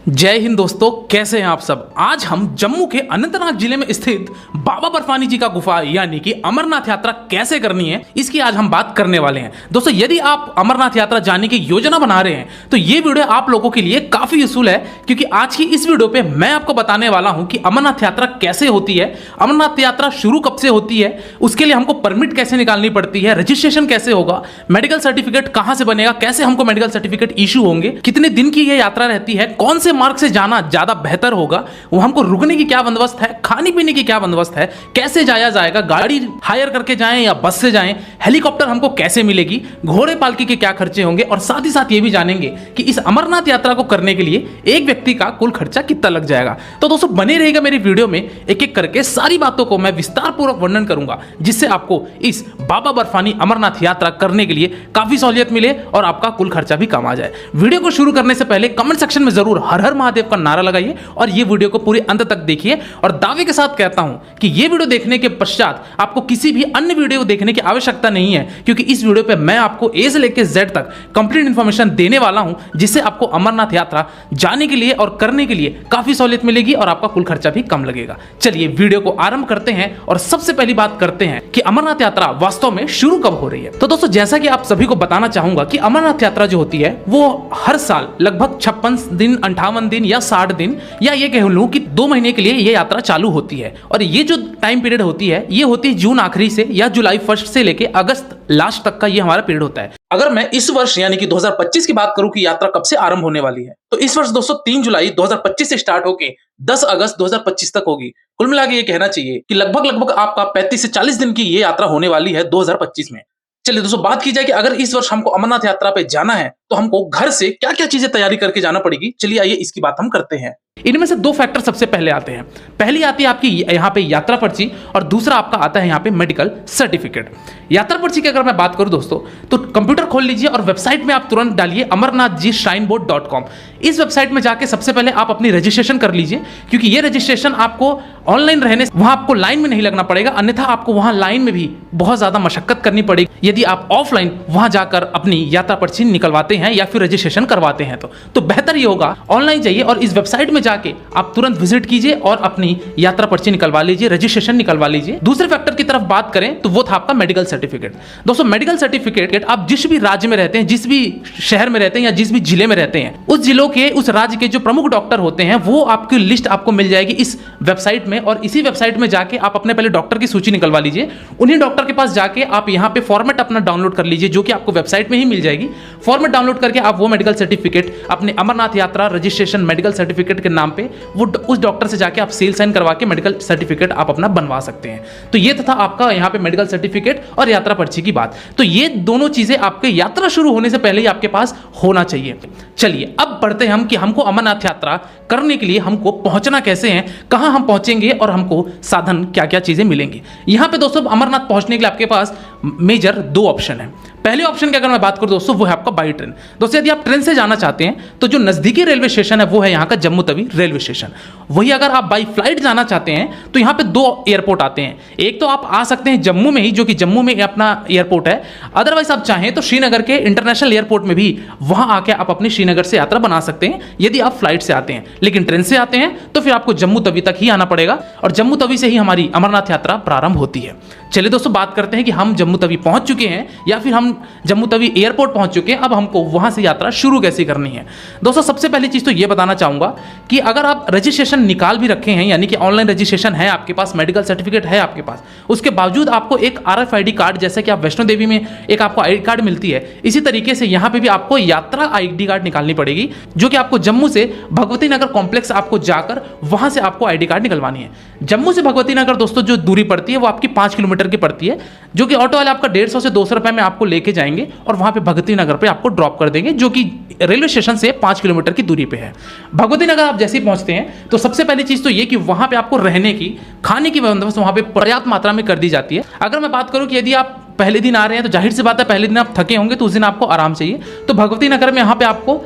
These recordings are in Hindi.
जय हिंद दोस्तों, कैसे हैं आप सब। आज हम जम्मू के अनंतनाग जिले में स्थित बाबा बर्फानी जी का गुफा यानी कि अमरनाथ यात्रा कैसे करनी है, इसकी आज हम बात करने वाले हैं। दोस्तों, यदि आप अमरनाथ यात्रा जाने की योजना बना रहे हैं तो ये वीडियो आप लोगों के लिए काफी यूजफुल है, क्योंकि आज की इस वीडियो पे मैं आपको बताने वाला हूं कि अमरनाथ यात्रा कैसे होती है, अमरनाथ यात्रा शुरू कब से होती है, उसके लिए हमको परमिट कैसे निकालनी पड़ती है, रजिस्ट्रेशन कैसे होगा, मेडिकल सर्टिफिकेट कहां से बनेगा, कैसे हमको मेडिकल सर्टिफिकेट इशू होंगे, कितने दिन की यह यात्रा रहती है, कौन से मार्ग से जाना ज्यादा बेहतर होगा, वो हमको रुकने की क्या बंदोबस्त है, खाने पीने की क्या बंदोबस्त है, कैसे जाया जाएगा, गाड़ी हायर करके जाएं या बस से जाएं, हेलीकॉप्टर हमको कैसे मिलेगी, घोड़े पालकी के क्या खर्चे होंगे, और साथ ही साथ ये भी जानेंगे कि इस अमरनाथ यात्रा को करने के लिए एक व्यक्ति का कुल खर्चा कितना लग जाएगा। तो दोस्तों, बने रहेगा मेरी वीडियो में, एक एक करके सारी बातों को मैं विस्तार पूर्वक वर्णन करूंगा, जिससे आपको इस बाबा बर्फानी अमरनाथ यात्रा करने के लिए काफी सहूलियत मिले और आपका कुल खर्चा भी कम आ जाए। वीडियो को शुरू करने से पहले कमेंट सेक्शन में जरूर हर हर महादेव का नारा लगाइए और ये वीडियो को पूरे अंत तक देखिए। और दावे के साथ कहता हूं कि ये वीडियो देखने के पश्चात आपको किसी भी अन्य वीडियो देखने की आवश्यकता नहीं है, क्योंकि इस वीडियो पे मैं आपको ए से लेकर जेड तक कंप्लीट इंफॉर्मेशन देने वाला हूं, जिससे आपको अमरनाथ यात्रा जाने के लिए और करने के लिए काफी सहूलियत मिलेगी और आपका कुल खर्चा भी कम लगेगा। चलिए वीडियो को आरंभ करते हैं और सबसे पहली बात करते हैं कि अमरनाथ यात्रा वास्तव में शुरू कब हो रही है। तो दोस्तों, जैसा कि आप सभी को बताना चाहूंगा कि अमरनाथ यात्रा जो होती है वो हर साल लगभग 56 दिन, 58 दिन या 60 दिन, या ये कह लूं कि 2 महीने के लिए ये यात्रा चालू होती है। और ये जो टाइम पीरियड होती है ये होती है जून आखिरी से या जुलाई फर्स्ट से लेके अगस्त लास्ट तक का ये हमारा पीरियड होता है। अगर मैं इस वर्ष यानी कि 2025 की बात करूं कि यात्रा कब से आरंभ होने वाली है, तो इस वर्ष दोस्तों 3 जुलाई 2025 से स्टार्ट होके 10 अगस्त 2025 तक होगी। कुल मिला के ये कहना चाहिए कि लगभग आपका 35 से 40 दिन की ये यात्रा होने वाली है 2025 में। चलिए दोस्तों, बात की जाए कि अगर इस वर्ष हमको अमरनाथ यात्रा पे जाना है तो हमको घर से क्या क्या चीजें तैयारी करके जाना पड़ेगी। चलिए आइए इसकी बात हम करते हैं। इनमें से 2 फैक्टर सबसे पहले आते हैं। पहली आती है आपकी यहाँ पे यात्रा पर्ची और दूसरा आपका आता है यहाँ पे मेडिकल सर्टिफिकेट। यात्रा पर्ची की अगर मैं बात करूँ दोस्तों, तो कंप्यूटर खोल लीजिए और वेबसाइट में आप तुरंत डालिए amarnathjshrineboard.com। इस वेबसाइट में जाके सबसे पहले आप अपनी रजिस्ट्रेशन कर लीजिए, क्योंकि ये रजिस्ट्रेशन आपको ऑनलाइन रहने से वहां आपको लाइन में नहीं लगना पड़ेगा, अन्यथा आपको वहां लाइन में भी बहुत ज्यादा मशक्कत करनी पड़ेगी यदि आप ऑफलाइन वहां जाकर अपनी यात्रा पर्ची निकलवाते हैं या फिर रजिस्ट्रेशन करवाते हैं। तो बेहतर ये होगा ऑनलाइन जाइए और इस वेबसाइट में जाके आप तुरंत विजिट कीजिए और अपनी यात्रा पर्ची निकलवा लीजिए, रजिस्ट्रेशन निकलवा लीजिए। दूसरे फैक्टर की तरफ बात करें तो वो था आपका मेडिकल सर्टिफिकेट। दोस्तों, मेडिकल सर्टिफिकेट आप जिस भी राज्य में रहते हैं, जिस भी शहर में रहते हैं या जिस भी जिले में रहते हैं, उस जिलों के, उस राज्य के जो प्रमुख डॉक्टर होते हैं वो आपकी लिस्ट आपको मिल जाएगी इस वेबसाइट में। और इसी वेबसाइट में जाके आप अपने पहले डॉक्टर की सूची निकलवा लीजिए। उन्हीं डॉक्टर के पास जाके आप यहाँ पे फॉर्मेट अपना डाउनलोड कर लीजिए, जो कि आपको वेबसाइट में ही मिल जाएगी। फॉर्मेट डाउनलोड करके आप वो मेडिकल सर्टिफिकेट अपने अमरनाथ यात्रा रजिस्ट्रेशन मेडिकल सर्टिफिकेट के नाम पे वो उस डॉक्टर से जाके आप सील साइन करवा के मेडिकल सर्टिफिकेट आप अपना बनवा सकते हैं। तो ये था आपका यहाँ पे मेडिकल सर्टिफिकेट और यात्रा पर्ची की बात। तो ये दोनों चीजें आपके यात्रा शुरू होने से पहले ही आपके पास होना चाहिए। चलिए अब बढ़ते हैं हम कि हमको अमरनाथ यात्रा करने के लिए हमको पहुंचना कैसे है, कहां हम पहुंचेंगे और हमको साधन क्या क्या चीजें मिलेंगी। यहां पे दोस्तों अमरनाथ पहुंचने के लिए आपके पास मेजर 2 ऑप्शन है। पहले ऑप्शन की अगर मैं बात करूं दोस्तों, वो है आपका बाई ट्रेन। दोस्तों, यदि आप ट्रेन से जाना चाहते हैं तो जो नजदीकी रेलवे स्टेशन है वो है यहाँ का जम्मू तवी रेलवे स्टेशन। वही अगर आप बाई फ्लाइट जाना चाहते हैं तो यहाँ पे 2 एयरपोर्ट आते हैं। एक तो आप आ सकते हैं जम्मू में ही, जो कि जम्मू में अपना एयरपोर्ट है। अदरवाइज आप चाहें तो श्रीनगर के इंटरनेशनल एयरपोर्ट में भी वहां आके आप अपनी श्रीनगर से यात्रा बना सकते हैं यदि आप फ्लाइट से आते हैं। लेकिन ट्रेन से आते हैं तो फिर आपको जम्मू तवी तक ही आना पड़ेगा और जम्मू तवी से ही हमारी अमरनाथ यात्रा प्रारंभ होती है। चलिए दोस्तों, बात करते हैं कि हम जम्मू तवी पहुंच चुके हैं या फिर हम जम्मू तवी एयरपोर्ट पहुंच चुके हैं, अब हमको वहां से यात्रा शुरू कैसे करनी है। दोस्तों, सबसे पहली चीज तो ये बताना चाहूंगा कि अगर आप रजिस्ट्रेशन निकाल भी रखे हैं, यानी कि ऑनलाइन रजिस्ट्रेशन है आपके पास, मेडिकल सर्टिफिकेट है आपके पास, उसके बावजूद आपको एक RFID कार्ड, जैसे कि आप वैष्णो देवी में एक आपको ID कार्ड मिलती है, इसी तरीके से यहाँ पे भी आपको यात्रा ID कार्ड निकालनी पड़ेगी, जो कि आपको जम्मू से भगवती नगर कॉम्प्लेक्स आपको जाकर वहां से आपको ID कार्ड निकलवानी है। जम्मू से भगवती नगर दोस्तों जो दूरी पड़ती है वो आपकी 5 किलोमीटर की पड़ती है, जो कि ऑटो वाले आपका 150 से 200 रुपए में आपको लेके जाएंगे और वहां पे भगवती नगर पे आपको ड्रॉप कर देंगे, जो कि रेलवे स्टेशन से 5 किलोमीटर की दूरी पे है। भगवती नगर आप जैसे ही पहुंचते हैं तो सबसे पहली चीज तो ये कि वहां पे आपको रहने की, खाने की बंदोबस्त वहां पे पर्याप्त मात्रा में कर दी जाती है। अगर मैं बात करूं कि यदि आप पहले दिन आ रहे हैं तो जाहिर सी बात है पहले दिन आप थके होंगे तो उस दिन आपको आराम चाहिए। तो भगवती नगर में यहाँ पे आपको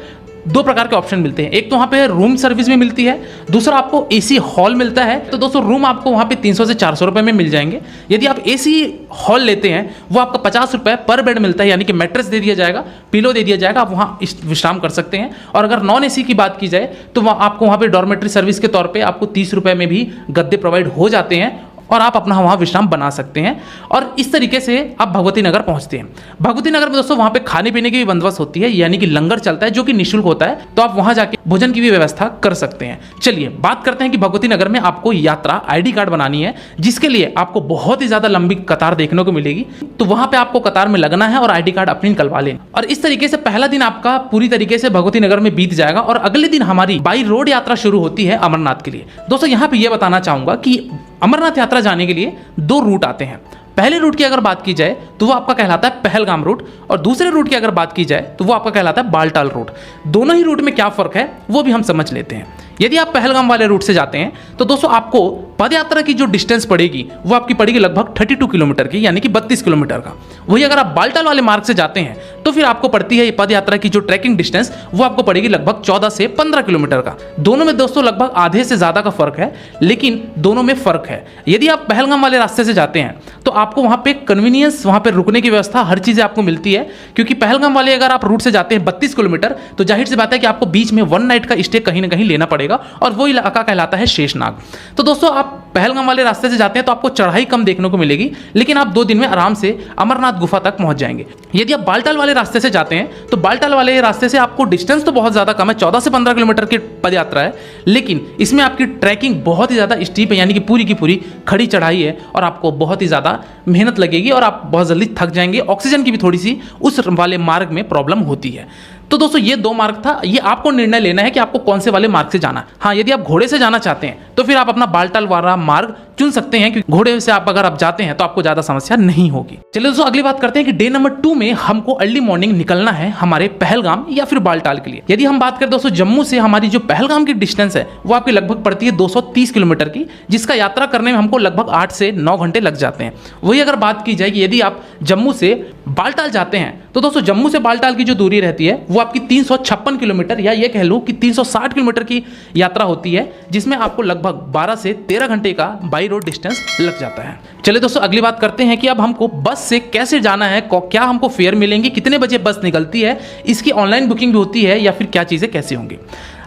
दो प्रकार के ऑप्शन मिलते हैं। एक तो वहाँ पे रूम सर्विस भी मिलती है, दूसरा आपको एसी हॉल मिलता है। तो दोस्तों रूम आपको वहाँ पे 300 से 400 रुपये में मिल जाएंगे। यदि आप एसी हॉल लेते हैं वो आपका 50 रुपये पर बेड मिलता है, यानी कि मैट्रेस दे दिया जाएगा, पिलो दे दिया जाएगा, आप वहाँ विश्राम कर सकते हैं। और अगर नॉन एसी की बात की जाए तो आपको वहाँ पे डॉर्मेट्री सर्विस के तौर पर आपको 30 रुपये में भी गद्दे प्रोवाइड हो जाते हैं और आप अपना वहाँ विश्राम बना सकते हैं। और इस तरीके से आप भगवती नगर पहुँचते हैं। भगवती नगर में दोस्तों वहाँ पे खाने पीने की भी बंदोबस्त होती है, यानी कि लंगर चलता है जो कि निःशुल्क होता है, तो आप वहाँ जाके भोजन की भी व्यवस्था कर सकते हैं। चलिए बात करते हैं कि भगवती नगर में आपको यात्रा ID कार्ड बनानी है, जिसके लिए आपको बहुत ही ज़्यादा लंबी कतार देखने को मिलेगी। तो वहाँ पर आपको कतार में लगना है और ID कार्ड अपनी निकलवा लें। और इस तरीके से पहला दिन आपका पूरी तरीके से भगवती नगर में बीत जाएगा और अगले दिन हमारी बाई रोड यात्रा शुरू होती है अमरनाथ के लिए। दोस्तों यहाँ पे ये बताना चाहूँगा कि अमरनाथ यात्रा जाने के लिए 2 रूट आते हैं। पहले रूट की अगर बात की जाए तो वो आपका कहलाता है पहलगाम रूट, और दूसरे रूट की अगर बात की जाए तो वो आपका कहलाता है बालटाल रूट। दोनों ही रूट में क्या फ़र्क है वो भी हम समझ लेते हैं। यदि आप पहलगाम वाले रूट से जाते हैं तो दोस्तों आपको पदयात्रा की जो डिस्टेंस पड़ेगी वो आपकी पड़ेगी लगभग 32 किलोमीटर की, यानी कि 32 किलोमीटर का। वही अगर आप बालटाल वाले मार्ग से जाते हैं तो फिर आपको पड़ती है पदयात्रा की जो ट्रैकिंग डिस्टेंस वो आपको पड़ेगी लगभग 14 से 15 किलोमीटर का। दोनों में दोस्तों लगभग आधे से ज़्यादा का फर्क है, लेकिन दोनों में फ़र्क है। यदि आप पहलगाम वाले रास्ते से जाते हैं तो आपको वहाँ पे कन्वीनियंस, वहाँ पे रुकने की व्यवस्था, हर चीज़ें आपको मिलती है। क्योंकि पहलगाम वाले अगर आप रूट से जाते हैं 32 किलोमीटर तो जाहिर सी बात है कि आपको बीच में 1 नाइट का स्टे कहीं ना कहीं लेना पड़ेगा, और वो इलाका कहलाता है शेषनाग। तो दोस्तों आप पहलगाम वाले रास्ते से जाते हैं तो आपको चढ़ाई कम देखने को मिलेगी, लेकिन आप 2 दिन में आराम से अमरनाथ गुफा तक पहुंच जाएंगे। यदि आप बालटाल वाले रास्ते से जाते हैं तो बालटाल वाले रास्ते से आपको डिस्टेंस तो बहुत ज़्यादा कम है, 14 से 15 किलोमीटर की पदयात्रा है, लेकिन इसमें आपकी ट्रैकिंग बहुत ही ज़्यादा स्टीप है, यानी कि पूरी की पूरी खड़ी चढ़ाई है और आपको बहुत ही ज़्यादा मेहनत लगेगी और आप बहुत जल्दी थक जाएंगे। ऑक्सीजन की भी थोड़ी सी उस वाले मार्ग में प्रॉब्लम होती है। तो दोस्तों ये 2 मार्ग था, ये आपको निर्णय लेना है कि आपको कौन से वाले मार्ग से जाना है। हाँ, यदि आप घोड़े से जाना चाहते हैं तो फिर आप अपना बालटाल वाला मार्ग चुन सकते हैं, क्योंकि घोड़े से अगर आप जाते हैं तो आपको ज़्यादा समस्या नहीं होगी। चलिए दोस्तों अगली बात करते हैं कि डे नंबर 2 में हमको अर्ली मॉर्निंग निकलना है हमारे पहलगाम या फिर बालटाल के लिए। यदि हम बात करें दोस्तों जम्मू से हमारी जो पहलगाम की डिस्टेंस है वो आपकी लगभग पड़ती है 230 किलोमीटर की, जिसका यात्रा करने में हमको लगभग 8 से 9 घंटे लग जाते हैं। वही अगर बात की जाए कि यदि आप जम्मू से बालटाल जाते हैं तो दोस्तों जम्मू से बालटाल की जो दूरी रहती है वो आपकी 356 किलोमीटर, या ये कह लो कि 360 किलोमीटर की यात्रा होती है, जिसमें आपको लगभग 12 से 13 घंटे का बाई रोड डिस्टेंस लग जाता है। चलिए दोस्तों अगली बात करते हैं कि अब हमको बस से कैसे जाना है, क्या हमको फेयर मिलेंगे, कितने बजे बस निकलती है, इसकी ऑनलाइन बुकिंग भी होती है या फिर क्या चीज़ें कैसे होंगी।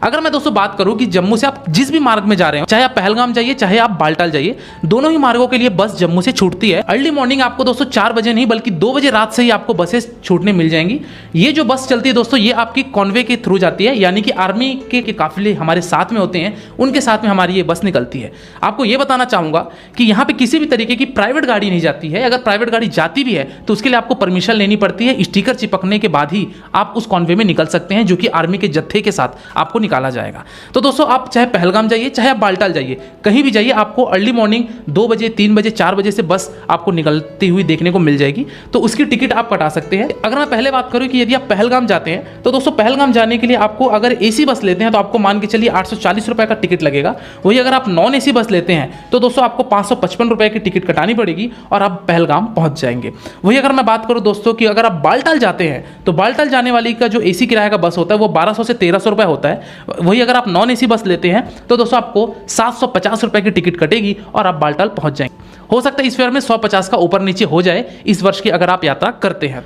अगर मैं दोस्तों बात करूं कि जम्मू से आप जिस भी मार्ग में जा रहे हो, चाहे आप पहलगाम जाइए चाहे आप बालटाल जाइए, दोनों ही मार्गों के लिए बस जम्मू से छूटती है। अर्ली मॉर्निंग आपको दोस्तों 4 बजे नहीं बल्कि 2 बजे रात से ही आपको बसेस छूटने मिल जाएंगी। ये जो बस चलती है दोस्तों ये आपकी कॉन्वे के थ्रू जाती है, यानी कि आर्मी के काफिले हमारे साथ में होते हैं, उनके साथ में हमारी ये बस निकलती है। आपको ये बताना चाहूँगा कि यहाँ पे किसी भी तरीके की प्राइवेट गाड़ी नहीं जाती है। अगर प्राइवेट गाड़ी जाती भी है तो उसके लिए आपको परमिशन लेनी पड़ती है, स्टिकर चिपकने के बाद ही आप उस कॉन्वे में निकल सकते हैं, जो कि आर्मी के जत्थे के साथ आपको निकाला जाएगा। तो दोस्तों आप चाहे पहलगाम जाइए चाहे आप बालटाल जाइए, कहीं भी जाइए, आपको अर्ली मॉर्निंग 2 बजे 3 बजे 4 बजे से बस आपको निकलती हुई देखने को मिल जाएगी। तो उसकी टिकट आप कटा सकते हैं। अगर मैं पहले बात करूं कि यदि आप पहलगाम जाते हैं तो दोस्तों पहलगाम जाने के लिए आपको अगर एसी बस लेते हैं तो आपको मान के चलिए 840 रुपये का टिकट लगेगा। वही अगर आप नॉन एसी बस लेते हैं तो दोस्तों आपको 555 रुपये की टिकट कटानी पड़ेगी और आप पहलगाम पहुंच जाएंगे। वही अगर मैं बात करूं दोस्तों कि अगर आप बालटाल जाते हैं तो बालटाल जाने वाली का जो एसी किराया का बस होता है वो 1200 से 1300 रुपये होता है। वही अगर आप नॉन एसी बस लेते हैं तो दोस्तों आपको 750 रुपये की टिकट कटेगी और आप बालटाल पहुंच जाएंगे। हो सकता है इस फेयर में 150 का ऊपर नीचे हो जाए इस वर्ष की अगर आप यात्रा करते हैं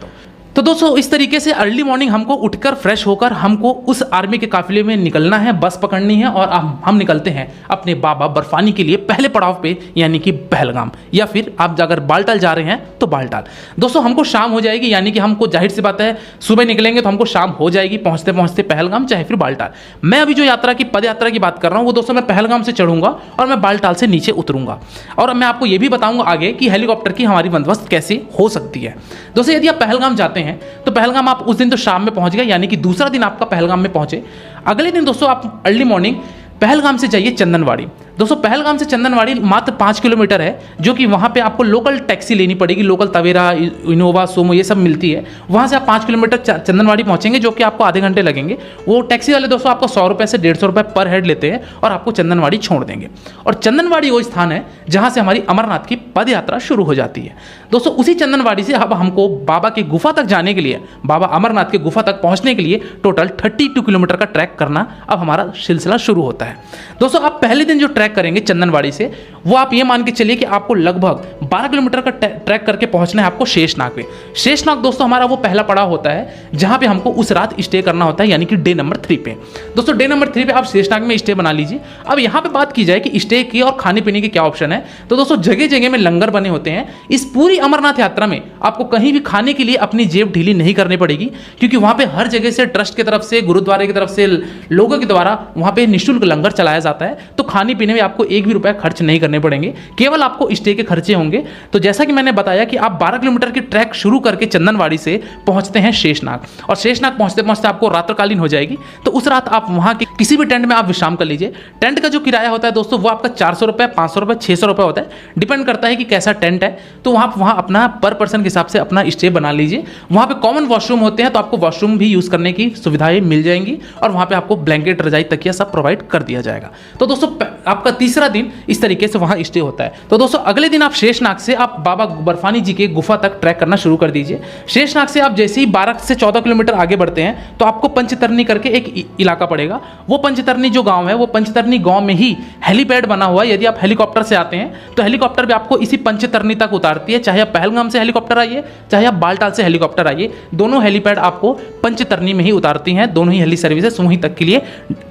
तो दोस्तों इस तरीके से अर्ली मॉर्निंग हमको उठकर फ्रेश होकर हमको उस आर्मी के काफिले में निकलना है, बस पकड़नी है और हम निकलते हैं अपने बाबा बर्फानी के लिए पहले पड़ाव पे, यानी कि पहलगाम, या फिर आप अगर बालटाल जा रहे हैं तो बालटाल। दोस्तों हमको शाम हो जाएगी, यानी कि हमको जाहिर सी बात है सुबह निकलेंगे तो हमको शाम हो जाएगी पहुंचते पहुंचते पहलगाम चाहे फिर बालटाल। मैं अभी जो यात्रा की पद यात्रा की बात कर रहा हूँ वो दोस्तों मैं पहलगाम से चढ़ूंगा और मैं बालटाल से नीचे उतरूंगा, और मैं आपको ये भी बताऊंगा आगे कि हेलीकॉप्टर की हमारी बंदोबस्त कैसे हो सकती है। दोस्तों यदि आप पहलगाम जाते हैं तो पहलगाम आप उस दिन तो शाम में पहुंच गए, यानी कि दूसरा दिन आपका पहलगाम में पहुंचे। अगले दिन दोस्तों आप अर्ली मॉर्निंग पहलगाम से जाइए चंदनवाड़ी। दोस्तों पहलगाम से चंदनवाड़ी मात्र 5 किलोमीटर है, जो कि वहाँ पे आपको लोकल टैक्सी लेनी पड़ेगी, लोकल तवेरा, इनोवा, सोमो ये सब मिलती है। वहाँ से आप 5 किलोमीटर चंदनवाड़ी पहुँचेंगे, जो कि आपको आधे घंटे लगेंगे। वो टैक्सी वाले दोस्तों आपको 100 रुपये से 150 रुपये पर हेड लेते हैं और आपको चंदनवाड़ी छोड़ देंगे। और चंदनवाड़ी वो स्थान है जहाँ से हमारी अमरनाथ की पद यात्रा शुरू हो जाती है। दोस्तों उसी चंदनवाड़ी से अब हमको बाबा की गुफा तक जाने के लिए, बाबा अमरनाथ की गुफा तक पहुँचने के लिए टोटल 32 किलोमीटर का ट्रैक करना अब हमारा सिलसिला शुरू होता है। दोस्तों आप पहले दिन जो ट्रैक करेंगे चंदनवाड़ी से, वो आप ये मान के चलिए कि आपको लगभग 12 किलोमीटर का ट्रैक करके पहुंचना है आपको शेषनाग पे। शेषनाग दोस्तों हमारा वो पहला पड़ाव होता है जहां पे हमको उस रात स्टे करना होता है, यानी कि डे नंबर 3 पे। दोस्तों डे नंबर 3 पे आप शेषनाग में स्टे बना लीजिए। अब यहाँ पे बात की जाए कि स्टे की और खाने पीने की क्या ऑप्शन है, तो दोस्तों जगह जगह में लंगर बने होते हैं। इस पूरी अमरनाथ यात्रा में आपको कहीं भी खाने के लिए अपनी जेब ढीली नहीं करनी पड़ेगी, क्योंकि वहां पे हर जगह से ट्रस्ट की तरफ से, गुरुद्वारे की तरफ से, लोगों के द्वारा वहां पे निःशुल्क लंगर चलाया जाता है। तो खाने पीने में आपको एक भी रुपया खर्च नहीं करने पड़ेंगे, केवल आपको स्टे के खर्चे होंगे। तो जैसा कि मैंने बताया कि आप 12 किलोमीटर की ट्रैक शुरू करके चंदनवाड़ी से पहुंचते हैं शेषनाग, और शेषनाग पहुंचते पहुंचते आपको रात्रकालीन हो जाएगी। तो उस रात आप वहां के किसी भी टेंट में आप विश्राम कर लीजिए। टेंट का जो किराया होता है दोस्तों वो आपका 400 रुपये, 500 रुपये, 600 रुपये होता है, डिपेंड करता है कि कैसा टेंट है। तो आप वहाँ अपना पर पर्सन के हिसाब से अपना स्टे बना लीजिए। वहाँ पे कॉमन वॉशरूम होते हैं, तो आपको वॉशरूम भी यूज़ करने की सुविधाएं मिल जाएंगी, और वहाँ पे आपको ब्लैंकेट, रजाई, तकिया सब प्रोवाइड कर दिया जाएगा। तो दोस्तों आपका तीसरा दिन इस तरीके से वहाँ स्टे होता है। तो दोस्तों अगले दिन आप शेषनाग से आप बाबा बर्फानी जी के गुफा तक ट्रैक करना शुरू कर दीजिए। शेषनाग से आप जैसे ही 12 से 14 किलोमीटर आगे बढ़ते हैं तो आपको पंचतरनी करके एक इलाका पड़ेगा। वो पंचतरनी जो गांव है, वो पंचतरनी गांव में ही हेलीपैड बना हुआ है। यदि आप हेलीकॉप्टर से आते हैं तो हेलीकॉप्टर भी आपको इसी पंचतरनी तक उतारती है। चाहे आप पहलगाम से हेलीकॉप्टर आइए, चाहे आप बालटाल से हेलीकॉप्टर आइए, दोनों हेलीपैड आपको पंचतरनी में ही उतारती हैं। दोनों ही हेली सर्विसेज वहीं तक के लिए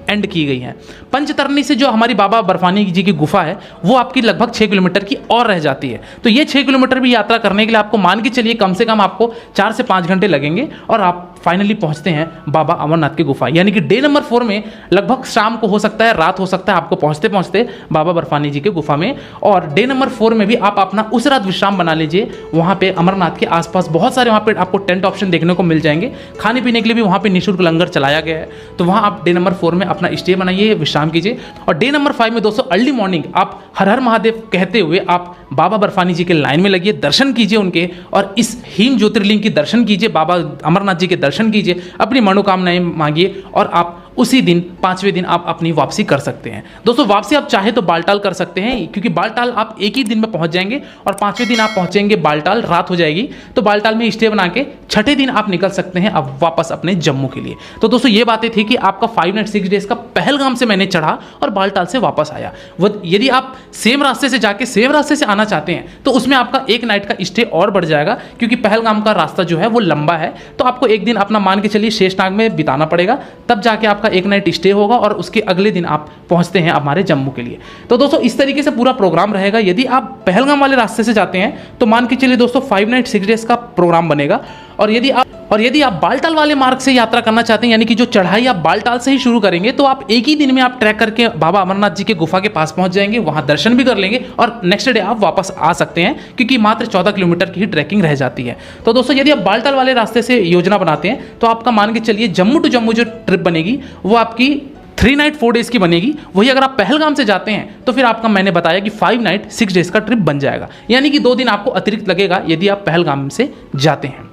एंड की गई हैं। पंचतरनी से जो हमारी बाबा बर्फानी जी की गुफा है वो आपकी लगभग 6 किलोमीटर की और रह जाती है। तो ये 6 किलोमीटर भी यात्रा करने के लिए आपको मान के चलिए कम से कम आपको 4 से 5 घंटे लगेंगे, और आप फाइनली पहुंचते हैं बाबा अमरनाथ की गुफा। यानी कि डे नंबर 4 में लगभग शाम को हो सकता है, रात हो सकता है आपको पहुंचते पहुंचते बाबा बर्फानी जी के गुफा में। और डे नंबर 4 में भी आप अपना उस रात विश्राम बना लीजिए। वहाँ पे अमरनाथ के आसपास बहुत सारे वहाँ पे आपको टेंट ऑप्शन देखने को मिल जाएंगे। खाने पीने के लिए भी वहाँ पे निःशुल्क लंगर चलाया गया है। तो वहाँ आप डे नंबर 4 में अपना स्टे बनाइए, विश्राम कीजिए। और डे नंबर 5 में दोस्तों अर्ली मॉर्निंग आप हर हर महादेव कहते हुए आप बाबा बर्फानी जी के लाइन में लगिए, दर्शन कीजिए उनके, और इस हिम ज्योतिर्लिंग की दर्शन कीजिए, बाबा अमरनाथ जी के दर्शन कीजिए, अपनी मनोकामनाएं मांगिए, और आप उसी दिन 5वें दिन आप अपनी वापसी कर सकते हैं। दोस्तों वापसी आप चाहे तो बालटाल कर सकते हैं, क्योंकि बालटाल आप एक ही दिन में पहुंच जाएंगे, और 5वें दिन आप पहुंचेंगे बालटाल, रात हो जाएगी। तो बालटाल में स्टे बना के 6ठे दिन आप निकल सकते हैं अब वापस अपने जम्मू के लिए। तो दोस्तों ये बातें थी कि आपका 5 नाइट 6 डेज का पहलगाम से मैंने चढ़ा और बालटाल से वापस आया। वो यदि आप सेम रास्ते से जाके सेम रास्ते से आना चाहते हैं तो उसमें आपका 1 नाइट का स्टे और बढ़ जाएगा, क्योंकि पहलगाम का रास्ता जो है वो लंबा है। तो आपको एक दिन अपना मान के चलिए शेषनाग में बिताना पड़ेगा, तब जाके आपका 1 नाइट स्टे होगा, और उसके अगले दिन आप पहुंचते हैं हमारे जम्मू के लिए। तो दोस्तों इस तरीके से पूरा प्रोग्राम रहेगा। यदि आप पहलगाम वाले रास्ते से जाते हैं तो मान के चलिए दोस्तों 5 नाइट 6 डेज का प्रोग्राम बनेगा। और यदि आप बालटाल वाले मार्ग से यात्रा करना चाहते हैं, यानी कि जो चढ़ाई आप बालटाल से ही शुरू करेंगे, तो आप एक ही दिन में आप ट्रैक करके बाबा अमरनाथ जी के गुफा के पास पहुंच जाएंगे, वहां दर्शन भी कर लेंगे, और नेक्स्ट डे आप वापस आ सकते हैं, क्योंकि मात्र 14 किलोमीटर की ही ट्रैकिंग रह जाती है। तो दोस्तों यदि आप बालटाल वाले रास्ते से योजना बनाते हैं तो आपका मान के चलिए जम्मू टू जम्मू जो ट्रिप बनेगी वो आपकी 3 नाइट 4 डेज की बनेगी। वही अगर आप पहलगाम से जाते हैं तो फिर आपका मैंने बताया कि 5 नाइट 6 डेज का ट्रिप बन जाएगा, यानी कि 2 दिन आपको अतिरिक्त लगेगा यदि आप पहलगाम से जाते हैं।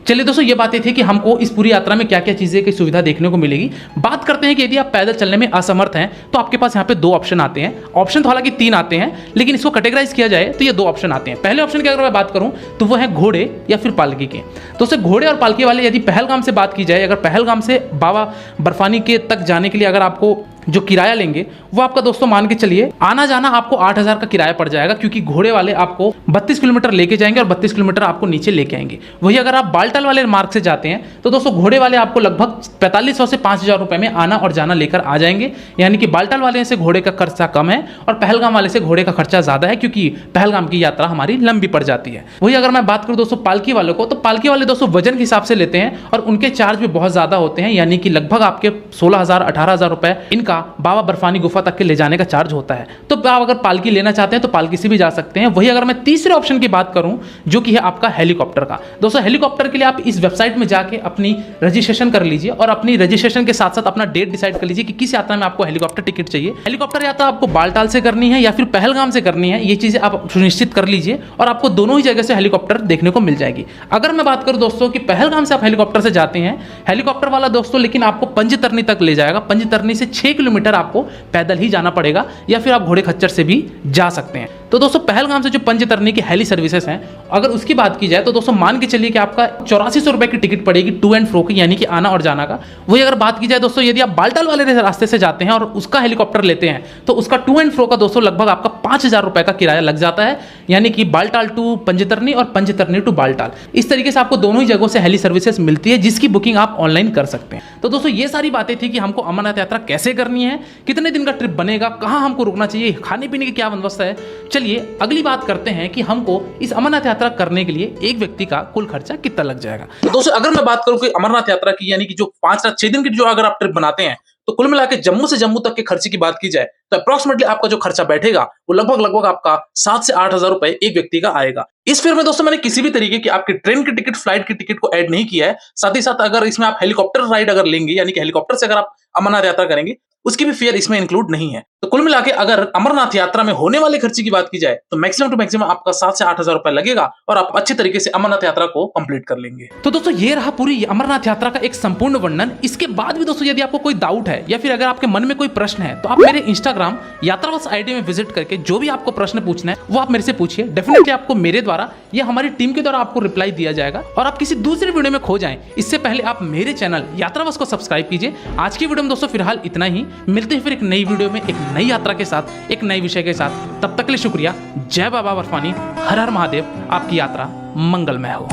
चलिए दोस्तों ये बातें थी कि हमको इस पूरी यात्रा में क्या क्या चीज़ें की सुविधा देखने को मिलेगी। बात करते हैं कि यदि आप पैदल चलने में असमर्थ हैं तो आपके पास यहाँ पे 2 ऑप्शन आते हैं। ऑप्शन तो हालांकि 3 आते हैं, लेकिन इसको कैटेगराइज किया जाए तो ये 2 ऑप्शन आते हैं। पहले ऑप्शन की अगर मैं बात करूँ तो वो है घोड़े या फिर पालकी के। दोस्तों घोड़े और पालकी वाले यदि पहलगाम से बात की जाए, अगर पहलगाम से बाबा बर्फानी के तक जाने के लिए अगर आपको जो किराया लेंगे वो आपका दोस्तों मान के चलिए आना जाना आपको 8000 का किराया पड़ जाएगा, क्योंकि घोड़े वाले आपको 32 किलोमीटर लेके जाएंगे और 32 किलोमीटर आपको नीचे लेके आएंगे। वही अगर आप बालटाल वाले मार्ग से जाते हैं तो दोस्तों घोड़े वाले आपको लगभग 4500 से 5000 रुपये में आना और जाना लेकर आ जाएंगे। यानी कि बालटाल वाले से घोड़े का खर्चा कम है और पहलगाम वाले से घोड़े का खर्चा ज़्यादा है, क्योंकि पहलगाम की यात्रा हमारी लंबी पड़ जाती है। वही अगर मैं बात करूँ दोस्तों पालकी वालों को, तो पालकी वाले दोस्तों वजन के हिसाब से लेते हैं और उनके चार्ज भी बहुत ज़्यादा होते हैं, यानी कि लगभग आपके 16000 18,000 रुपये इनका का बाबा बर्फानी गुफा तक के ले जाने का चार्ज होता है। तो आप अगर पालकी लेना चाहते हैं तो पालकी से भी जा सकते हैं। वही अगर मैं तीसरे ऑप्शन की बात करूं जो कि है आपका हेलीकॉप्टर का। दोस्तों हेलीकॉप्टर के लिए आप इस वेबसाइट में जाके अपनी रजिस्ट्रेशन कर लीजिए और अपनी रजिस्ट्रेशन के साथ साथ अपना डेट डिसाइड कर लीजिए कि किस यात्रा में आपको हेलीकॉप्टर टिकट चाहिए। हेलीकॉप्टर यात्रा आपको बालटाल से करनी है या फिर पहलगाम से करनी है, ये चीजें आप सुनिश्चित कर लीजिए और आपको दोनों ही जगह से हेलीकॉप्टर देखने को मिल जाएगी। अगर मैं बात करूं दोस्तों कि पहलगाम से आप हेलीकॉप्टर से जाते हैं, हेलीकॉप्टर वाला दोस्तों लेकिन आपको पंजतरनी तक ले जाएगा। पंजतरनी से 6 किलोमीटर आपको पैदल ही जाना पड़ेगा या फिर आप घोड़े खच्चर से भी जा सकते हैं। तो दोस्तों पहलगाम से जो पंजतरनी की हेली सर्विसेज हैं, अगर उसकी बात की जाए तो दोस्तों मान के चलिए कि आपका 8400 रुपए की टिकट पड़ेगी टू एंड फ्रो की, यानी कि आना और जाना का। वही अगर बात की जाए दोस्तों यदि आप बालटाल वाले रास्ते से जाते हैं और उसका हेलीकॉप्टर लेते हैं तो उसका टू एंड फ्रो का दोस्तों लगभग आपका 5000 रुपए का किराया लग जाता है, यानी कि बालटाल टू पंजतरनी और पंजतरनी टू बालटाल। इस तरीके से आपको दोनों ही जगहों से हेली सर्विसेज मिलती है जिसकी बुकिंग आप ऑनलाइन कर सकते हैं। तो दोस्तों ये सारी बातें थी कि हमको अमरनाथ यात्रा कैसे करनी है, कितने दिन का ट्रिप बनेगा, कहां हमको रुकना चाहिए, खाने पीने की क्या व्यवस्था है। चलिए अगली बात करते हैं कि हमको इस अमरनाथ यात्रा करने के लिए एक व्यक्ति का कुल खर्चा कितना लग जाएगा। तो दोस्तों अगर मैं बात करूं कि अमरनाथ यात्रा की यानी कि जो 5 रात 6 दिन की जो अगर आप ट्रिप बनाते हैं तो कुल मिला के जम्मू से जम्मू तक के खर्चे की बात की जाए तो अप्रॉक्सिमेटली आपका जो खर्चा बैठेगा वो लगभग आपका 7 से 8 हजार रुपए एक व्यक्ति का आएगा। इस फिर में दोस्तों मैंने किसी भी तरीके की आपकी ट्रेन की टिकट, फ्लाइट की टिकट को ऐड नहीं किया है। साथ ही साथ अगर इसमें आप हेलीकॉप्टर राइड अगर लेंगे यानी कि हेलीकॉप्टर से अगर आप अमरनाथ यात्रा करेंगे उसकी भी फेयर इसमें इंक्लूड नहीं है। तो कुल मिला के अगर अमरनाथ यात्रा में होने वाले खर्चे की बात की जाए तो मैक्सिमम टू मैक्सिमम आपका 7 से 8 हजार रुपए लगेगा और आप अच्छे तरीके से अमरनाथ यात्रा को कंप्लीट कर लेंगे। तो दोस्तों ये रहा पूरी अमरनाथ यात्रा का एक संपूर्ण वर्णन। इसके बाद भी दोस्तों यदि आपको कोई डाउट है या फिर अगर आपके मन में कोई प्रश्न है तो आप मेरे इंस्टाग्राम यात्रावश आईडी में विजिट करके जो भी आपको प्रश्न पूछना है वो आप मेरे से पूछिए। डेफिनेटली आपको मेरे द्वारा या हमारी टीम के द्वारा आपको रिप्लाई दिया जाएगा और आप किसी दूसरे वीडियो में खो जाएं इससे पहले आप मेरे चैनल यात्रावश को सब्सक्राइब कीजिए। आज की वीडियो में दोस्तों फिलहाल इतना ही, मिलते हैं फिर एक नई वीडियो में एक नई यात्रा के साथ, एक नए विषय के साथ। तब तक के लिए शुक्रिया। जय बाबा बर्फानी, हर हर महादेव। आपकी यात्रा मंगलमय हो।